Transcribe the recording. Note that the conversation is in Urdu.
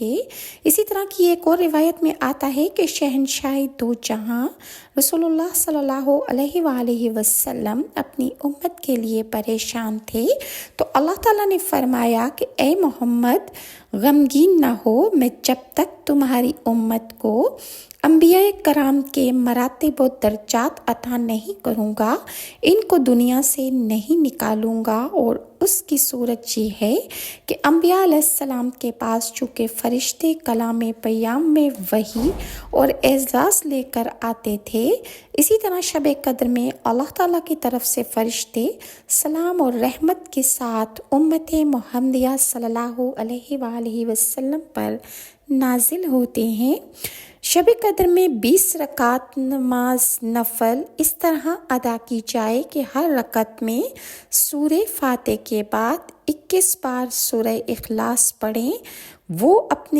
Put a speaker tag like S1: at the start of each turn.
S1: اسی طرح کی ایک اور روایت میں آتا ہے کہ شہنشاہ دو جہاں رسول اللہ صلی اللہ علیہ وآلہ وسلم اپنی امت کے لیے پریشان تھے تو اللہ تعالیٰ نے فرمایا کہ اے محمد غمگین نہ ہو، میں جب تک تمہاری امت کو انبیاء کرام کے مراتب و درجات عطا نہیں کروں گا، ان کو دنیا سے نہیں نکالوں گا۔ اور اس کی صورت یہ ہے کہ انبیاء علیہ السلام کے پاس چونکہ فرشتے کلام پیام میں وحی اور اعزاز لے کر آتے تھے، اسی طرح شب قدر میں اللہ تعالیٰ کی طرف سے فرشتے سلام اور رحمت کے ساتھ امت محمدیہ صلی اللہ علیہ وآلہ وسلم پر نازل ہوتے ہیں۔ شب قدر میں 20 رکعت نماز نفل اس طرح ادا کی جائے کہ ہر رکعت میں سورہ فاتحہ کے بعد 21 بار سورہ اخلاص پڑھیں۔ وہ اپنے